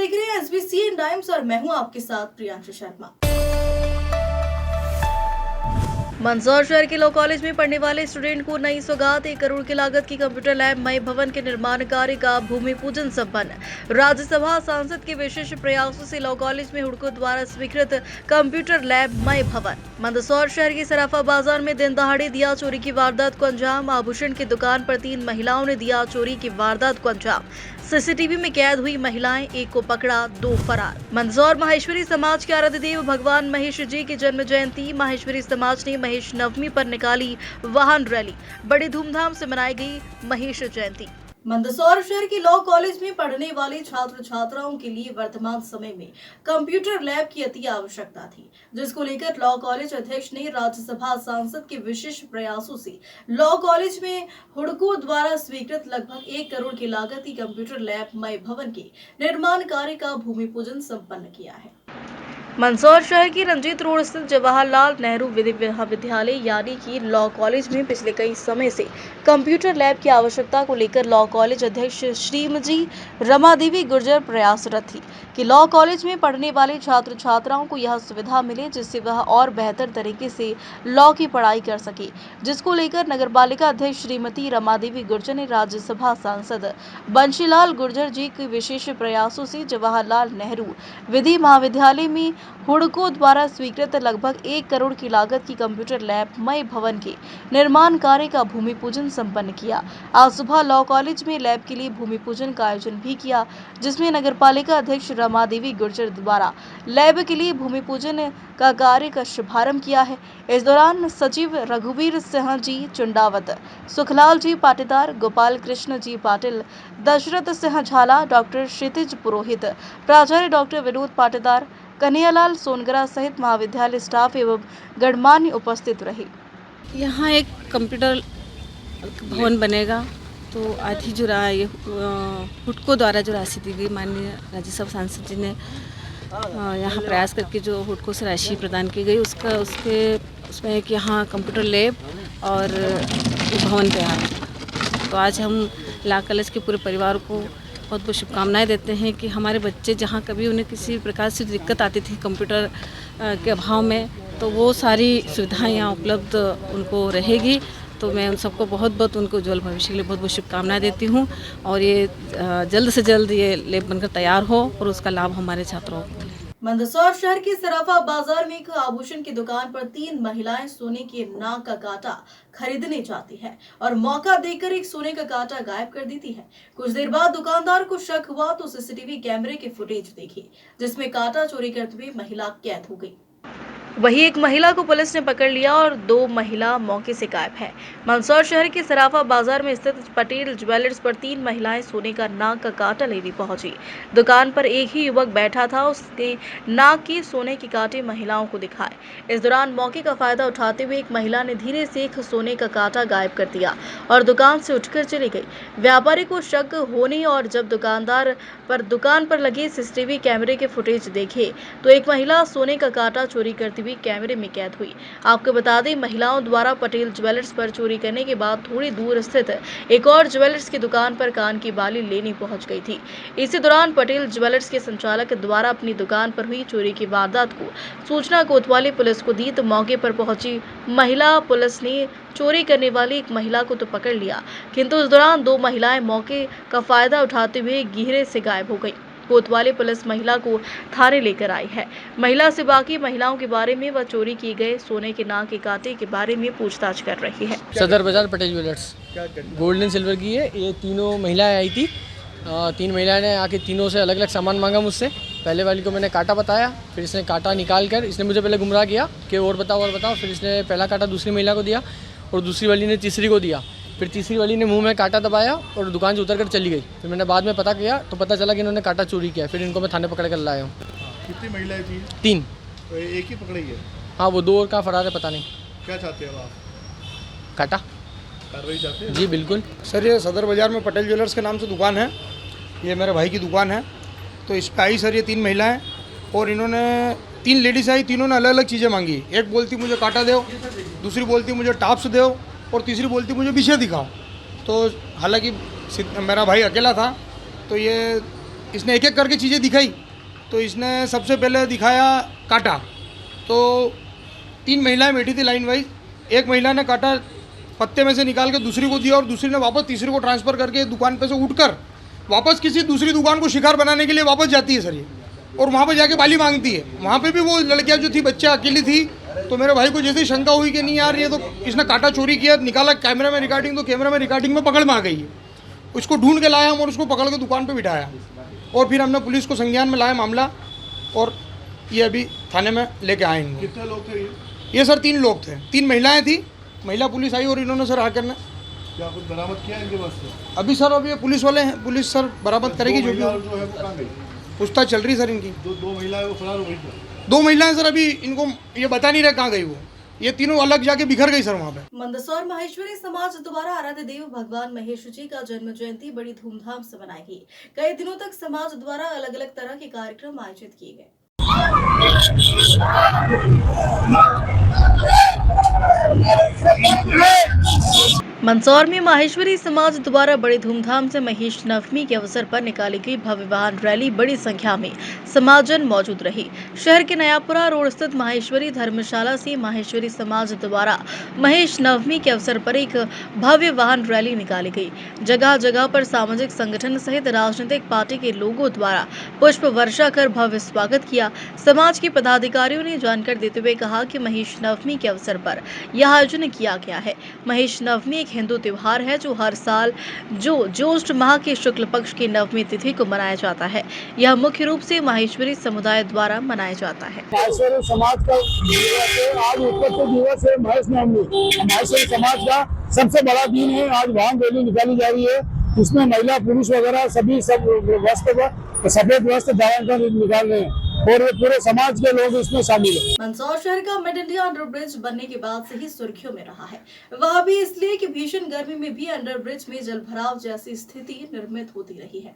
देख रहे हैं SBCN टाइम्स और मैं हूं आपके साथ प्रियांशु शर्मा। मंदसौर शहर के लॉ कॉलेज में पढ़ने वाले स्टूडेंट को नई सौगात 1 करोड़ की लागत की कंप्यूटर लैब मय भवन के निर्माण कार्य का भूमि पूजन संपन्न। राज्यसभा सांसद के विशेष प्रयासों से लॉ कॉलेज में हुडको द्वारा स्वीकृत कंप्यूटर लैब मय भवन। मंदसौर शहर के सराफा बाजार में दिन दहाड़े दिया चोरी की वारदात को अंजाम। आभूषण की दुकान पर 3 महिलाओं ने दिया चोरी की वारदात को अंजाम। सीसीटीवी में कैद हुई महिलाएं, एक को पकड़ा, 2 फरार। मंदसौर माहेश्वरी समाज के आराध्य देव भगवान महेश जी की जन्म जयंती। माहेश्वरी समाज ने महेश नवमी पर निकाली वाहन रैली। बड़ी धूमधाम से मनाई गई महेश जयंती। मंदसौर शहर के लॉ कॉलेज में पढ़ने वाले छात्र छात्राओं के लिए वर्तमान समय में कंप्यूटर लैब की अति आवश्यकता थी, जिसको लेकर लॉ कॉलेज अध्यक्ष ने राज्यसभा सांसद के विशेष प्रयासों से लॉ कॉलेज में हुडको द्वारा स्वीकृत लगभग 1 करोड़ की लागत की कंप्यूटर लैब मय भवन के निर्माण कार्य का भूमि पूजन संपन्न किया है। मंदसौर शहर की रंजीत रोड स्थित जवाहरलाल नेहरू विधि महाविद्यालय यानी कि लॉ कॉलेज में पिछले कई समय से कंप्यूटर लैब की आवश्यकता को लेकर लॉ कॉलेज अध्यक्ष श्रीमती रमादेवी गुर्जर प्रयासरत थी कि लॉ कॉलेज में पढ़ने वाले छात्र छात्राओं को यह सुविधा मिले जिससे वह और बेहतर तरीके से लॉ की पढ़ाई कर सके, जिसको लेकर नगरपालिका अध्यक्ष श्रीमती रमादेवी गुर्जर ने राज्यसभा सांसद बंशीलाल गुर्जर जी के विशेष प्रयासों से जवाहरलाल नेहरू विधि महाविद्यालय में हुडको द्वारा स्वीकृत लगभग 1 करोड़ की लागत की कंप्यूटर लैब मय भवन के निर्माण कार्य का भूमि पूजन संपन्न किया। आज सुबह लॉ कॉलेज में लैब के लिए भूमि पूजन का आयोजन भी किया, जिसमें नगरपालिका अध्यक्ष रमादेवी गुर्जर द्वारा लैब के लिए भूमि पूजन का कार्य का शुभारंभ किया है। इस दौरान सचिव रघुवीर सिंह जी चुंडावत, सुखलाल जी पाटीदार, गोपाल कृष्ण जी पाटिल, दशरथ सिंह झाला, डॉक्टर क्षितिज पुरोहित, प्राचार्य डॉक्टर विनोद पाटीदार, कन्हैयालाल सोनगरा सहित महाविद्यालय स्टाफ एवं गणमान्य उपस्थित रहे। यहाँ एक कंप्यूटर भवन बनेगा, तो आज ही जो रहा ये हुडको द्वारा जो राशि दी गई, माननीय राज्यसभा सांसद जी ने यहाँ प्रयास करके जो हुडको से राशि प्रदान की गई उसमें एक यहाँ कंप्यूटर लैब और भवन तैयार। तो आज हम लॉ कॉलेज के पूरे परिवार को बहुत बहुत शुभकामनाएं देते हैं कि हमारे बच्चे जहाँ कभी उन्हें किसी प्रकार से दिक्कत आती थी कंप्यूटर के अभाव में, तो वो सारी सुविधाएं यहाँ उपलब्ध उनको रहेगी। तो मैं उन सबको बहुत बहुत उनको उज्जवल भविष्य के लिए बहुत बहुत शुभकामनाएं देती हूँ और ये जल्द से जल्द ये लैब बनकर तैयार हो और उसका लाभ हमारे छात्रों को मिले। मंदसौर शहर के सराफा बाजार में एक आभूषण की दुकान पर 3 महिलाएं सोने के नाक का कांटा खरीदने जाती है और मौका देखकर एक सोने का कांटा गायब कर देती है। कुछ देर बाद दुकानदार को शक हुआ तो सीसीटीवी कैमरे की फुटेज देखी, जिसमें कांटा चोरी करते हुए महिला कैद हो गई। वहीं एक महिला को पुलिस ने पकड़ लिया और 2 महिला मौके से गायब है। मंदसौर शहर के सराफा बाजार में स्थित पटेल ज्वेलर्स पर 3 महिलाएं सोने का नाक का कांटा लेने पहुंची। दुकान पर एक ही युवक बैठा था, उसने नाक के सोने के कांटे महिलाओं को दिखाए। इस दौरान मौके का फायदा उठाते हुए एक महिला ने धीरे से एक सोने का कांटा गायब कर दिया और दुकान से उठकर चली गई। व्यापारी को शक होने और जब दुकान पर लगे सीसीटीवी कैमरे के फुटेज देखे तो एक महिला सोने का कांटा चोरी करती हुई कैमरे में कैद हुई। आपको बता दें, महिलाओं द्वारा पटेल ज्वेलर्स पर चोरी करने के बाद थोड़ी दूर स्थित एक और ज्वेलर्स की दुकान पर कान की बाली लेने पहुंच गई थी। इसी दौरान पटेल ज्वेलर्स के संचालक द्वारा अपनी दुकान पर हुई चोरी की वारदात को सूचना कोतवाली पुलिस को दी तो मौके पर पहुंची महिला पुलिस ने चोरी करने वाली एक महिला को तो पकड़ लिया, किंतु उस दौरान 2 महिलाएं मौके का फायदा उठाते हुए गहरे से गायब हो गई। कोतवाली पुलिस महिला को थाने लेकर आई है। महिला से बाकी महिलाओं के बारे में व चोरी किए गए सोने के नाक के कांटे के बारे में पूछताछ कर रही है। सदर बाजार Patel jewellers gold and silver की है। ये तीनों महिलाएं आई थी। 3 महिलाएं ने आके तीनों से अलग अलग सामान मांगा मुझसे। पहले वाली को मैंने कांटा बताया, फिर इसने कांटा निकाल कर इसने मुझे पहले गुमराह किया कि और बताओ। फिर इसने पहला कांटा दूसरी महिला को दिया और दूसरी वाली ने तीसरी को दिया। फिर तीसरी वाली ने मुंह में कांटा दबाया और दुकान से उतर कर चली गई। फिर मैंने बाद में पता किया तो पता चला कि इन्होंने कांटा चोरी किया। फिर इनको मैं थाने पकड़ कर लाया हूँ। कितनी महिलाएं थी? 3। तो एक ही पकड़ी है? हाँ, वो 2 और कहाँ फरार है पता नहीं। क्या चाहते हो आप? कांटा कार्रवाई चाहते हैं? जी बिल्कुल। सर, ये सदर बाज़ार में पटेल ज्वेलर्स के नाम से दुकान है। ये मेरे भाई की दुकान है। तो इस पर आई सर ये 3 महिलाएं और इन्होंने 3 लेडीज़ आई, तीनों ने अलग अलग चीज़ें मांगी। एक बोलती मुझे कांटा दो, दूसरी बोलती मुझे टाप्स दो और तीसरी बोलती मुझे विषय दिखाओ। तो हालांकि मेरा भाई अकेला था, तो ये इसने एक एक करके चीज़ें दिखाई। तो इसने सबसे पहले दिखाया काटा। तो 3 महिलाएं बैठी थी लाइन वाइज। एक महिला ने काटा पत्ते में से निकाल के दूसरी को दिया और दूसरी ने वापस तीसरी को ट्रांसफ़र करके दुकान पे से उठकर वापस किसी दूसरी दुकान को शिकार बनाने के लिए वापस जाती है सर ये, और वहाँ पे जाके बाली मांगती है। वहाँ पे भी वो लड़कियाँ जो थी, बच्चा अकेली थी। तो मेरे भाई को जैसे ही शंका हुई कि नहीं यार ये तो इसने काटा चोरी किया, निकाला कैमरा में रिकॉर्डिंग, तो कैमरा में रिकॉर्डिंग में पकड़ में आ गई है। उसको ढूंढ के लाया हम और उसको पकड़ के दुकान पे बिठाया और फिर हमने पुलिस को संज्ञान में लाया मामला, और ये अभी थाने में लेके आए इनको। कितने लोग थे ये सर 3 लोग थे, 3 महिलाएं थी। महिला पुलिस आई और इन्होंने सर आकर ने क्या कुछ बरामद किया इनके पास से? अभी सर अभी ये पुलिस वाले हैं, पुलिस सर बरामद करेगी जो भी महिला हो। जो है वो कहाँ गई? पूछताछ चल रही सर इनकी। दो महिलाएं वो फरार हो गई थी। 2 महिलाएं सर अभी इनको ये बता नहीं रहे कहाँ गई वो। ये तीनों अलग जाके बिखर गई सर वहाँ पे। मंदसौर माहेश्वरी समाज द्वारा आराध्य देव भगवान महेश जी का जन्म जयंती बड़ी धूमधाम से मनाई गई। कई दिनों तक समाज द्वारा अलग अलग तरह के कार्यक्रम आयोजित किए गए। मंदसौर में माहेश्वरी समाज द्वारा बड़ी धूमधाम से महेश नवमी के अवसर पर निकाली गई भव्य वाहन रैली बड़ी संख्या में समाजजन मौजूद रही। शहर के नयापुरा रोड स्थित माहेश्वरी धर्मशाला से माहेश्वरी समाज द्वारा महेश नवमी के अवसर पर एक भव्य वाहन रैली निकाली गई। जगह जगह पर सामाजिक संगठन सहित राजनीतिक पार्टी के लोगों द्वारा पुष्प वर्षा कर भव्य स्वागत किया। समाज के पदाधिकारियों ने जानकारी देते हुए कहा कि महेश नवमी के अवसर पर यह आयोजन किया गया है। महेश नवमी एक हिंदू त्योहार है जो हर साल ज्येष्ठ माह के शुक्ल पक्ष की नवमी तिथि को मनाया जाता है। यह मुख्य रूप से माहेश्वरी समुदाय द्वारा मनाया जाता है। माहेश्वरी समाज का आज उत्पत्ति दिवस है महेश नवमी। माहेश्वरी समाज का सबसे बड़ा दिन है। आज वाहन रैली निकाली जा रही है, इसमें महिला पुरुष वगैरह सभी सब वस्त्र सफेद वस्त्र धारण कर निकाल रहे हैं और ये पूरे समाज के लोग इसमें शामिल है। मंदसौर शहर का मिड इंडिया अंडर ब्रिज बनने के बाद से ही सुर्खियों में रहा है। वह भी इसलिए कि भीषण गर्मी में भी अंडर ब्रिज में जलभराव जैसी स्थिति निर्मित होती रही है।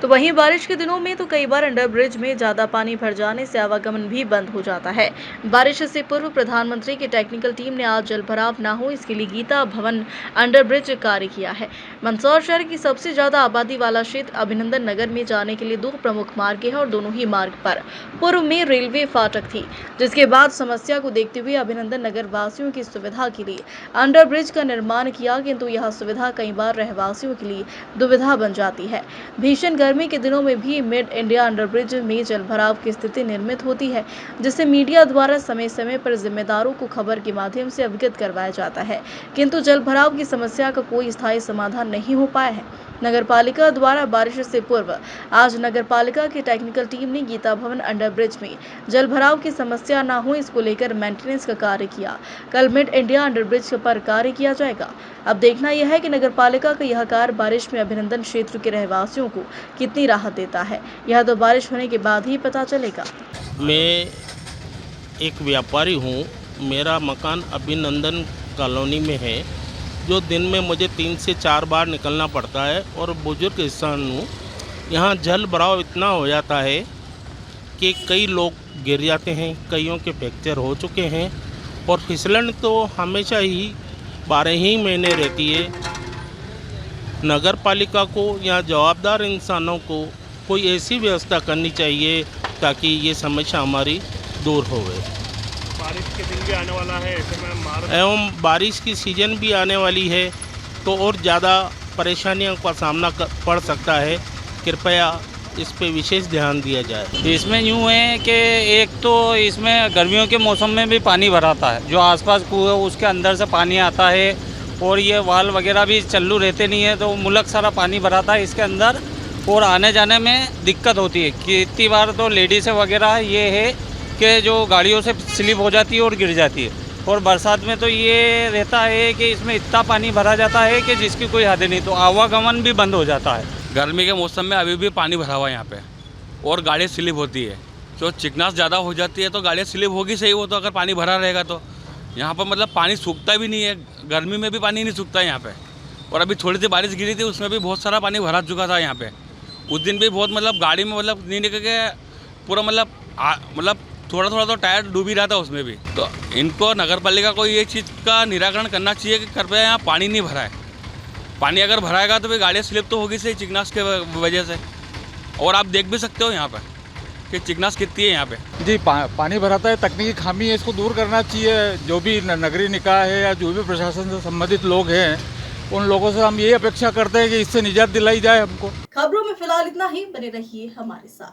तो वहीं बारिश के दिनों में तो कई बार अंडर ब्रिज में ज्यादा पानी भर जाने से आवागमन भी बंद हो जाता है। बारिश से पूर्व प्रधानमंत्री की टेक्निकल टीम ने आज जलभराव न हो इसके लिए गीता भवन अंडर ब्रिज कार्य किया है। मंदसौर शहर की सबसे ज्यादा आबादी वाला क्षेत्र अभिनंदन नगर में जाने के लिए 2 प्रमुख मार्ग है और दोनों ही मार्ग पर पूर्व में रेलवे फाटक थी, जिसके बाद समस्या को देखते हुए अभिनंदन नगर वासियों की सुविधा के लिए अंडर ब्रिज का निर्माण किया, किंतु यह सुविधा कई बार रहवासियों के लिए दुविधा बन जाती है। भीषण गर्मी के दिनों में भी मिड इंडिया अंडर ब्रिज में जलभराव की स्थिति निर्मित होती है, जिससे मीडिया द्वारा समय समय पर जिम्मेदारों को खबर के माध्यम से अवगत करवाया जाता है, किंतु जलभराव की समस्या का कोई स्थायी समाधान नहीं हो पाया है। नगरपालिका द्वारा बारिश से पूर्व आज नगरपालिका की टेक्निकल टीम ने गीता भवन अंडर ब्रिज में जलभराव की समस्या न हो इसको लेकर मेंटेनेंस का कार्य किया। कल मिड इंडिया अंडर ब्रिज पर कार्य किया जाएगा। अब देखना यह है कि नगरपालिका का यह कार्य बारिश में अभिनंदन क्षेत्र के रहवासियों को कितनी राहत देता है। यह तो बारिश होने के बाद ही पता चलेगा। मैं एक व्यापारी हूँ। मेरा मकान अभिनंदन कॉलोनी में है, जो दिन में मुझे 3 से 4 बार निकलना पड़ता है और बुजुर्ग इंसान हूँ। यहाँ जल भराव इतना हो जाता है कि कई लोग गिर जाते हैं, कईयों के फ्रैक्चर हो चुके हैं और फिसलन तो हमेशा ही 12 ही महीने रहती है। नगर पालिका को या जवाबदार इंसानों को कोई ऐसी व्यवस्था करनी चाहिए ताकि ये समस्या हमारी दूर हो गए। बारिश के दिन भी आने वाला है, ऐसे में एवं बारिश की सीज़न भी आने वाली है तो और ज़्यादा परेशानियों का सामना पड़ सकता है। कृपया इस पे विशेष ध्यान दिया जाए। इसमें यूँ है कि एक तो इसमें गर्मियों के मौसम में भी पानी भराता है, जो आसपास कुएं उसके अंदर से पानी आता है और ये वाल वगैरह भी चालू रहते नहीं है, तो मुल्क सारा पानी भराता है इसके अंदर और आने जाने में दिक्कत होती है। कितनी बार तो लेडीज़ वगैरह ये है कि जो गाड़ियों से स्लिप हो जाती है और गिर जाती है। और बरसात में तो ये रहता है कि इसमें इतना पानी भरा जाता है कि जिसकी कोई हद नहीं, तो आवागमन भी बंद हो जाता है। गर्मी के मौसम में अभी भी पानी भरा हुआ है यहाँ पे और गाड़ी स्लिप होती है, तो चिकनास ज़्यादा हो जाती है तो गाड़ी स्लिप होगी सही। वो तो अगर पानी भरा रहेगा तो यहाँ पर मतलब पानी सूखता भी नहीं है, गर्मी में भी पानी नहीं सूखता है यहाँ पे। और अभी थोड़ी सी बारिश गिरी थी, उसमें भी बहुत सारा पानी भरा चुका था यहाँ पे। उस दिन भी बहुत मतलब गाड़ी में मतलब नहीं निकल के पूरा मतलब थोड़ा थोड़ा तो टायर डूब ही रहा था उसमें भी। तो इनको नगर पालिका को ये चीज़ का निराकरण करना चाहिए कि कृपया यहाँ पानी नहीं भरा है। पानी अगर भराएगा तो फिर गाड़ियाँ स्लिप तो होगी सही चिकनास के वजह से। और आप देख भी सकते हो यहाँ पर कि चिकनास कितनी है यहाँ पे। जी पानी भराता है, तकनीकी खामी है, इसको दूर करना चाहिए। जो भी नगरीय निकाय है या जो भी प्रशासन से संबंधित लोग हैं, उन लोगों से हम ये अपेक्षा करते हैं कि इससे निजात दिलाई जाए हमको। खबरों में फिलहाल इतना ही, बने रहिए हमारे साथ।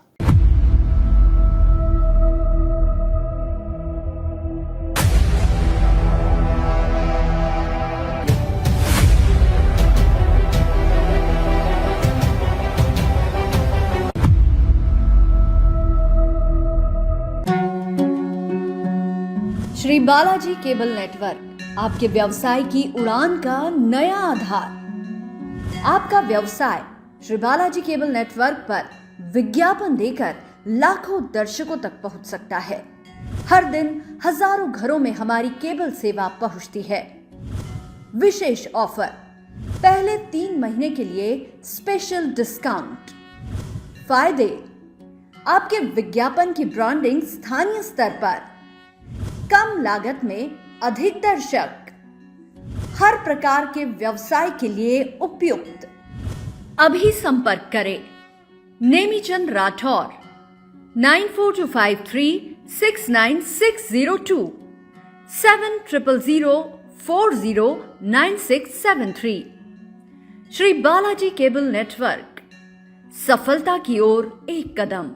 श्री बालाजी केबल नेटवर्क आपके व्यवसाय की उड़ान का नया आधार। आपका व्यवसाय श्री बालाजी केबल नेटवर्क पर विज्ञापन देकर लाखों दर्शकों तक पहुंच सकता है। हर दिन हजारों घरों में हमारी केबल सेवा पहुंचती है। विशेष ऑफर, पहले 3 महीने के लिए स्पेशल डिस्काउंट। फायदे, आपके विज्ञापन की ब्रांडिंग स्थानीय स्तर पर, कम लागत में अधिक दर्शक, हर प्रकार के व्यवसाय के लिए उपयुक्त। अभी संपर्क करें नेमीचंद राठौर 9425369602 7000409673। श्री बालाजी केबल नेटवर्क, सफलता की ओर एक कदम।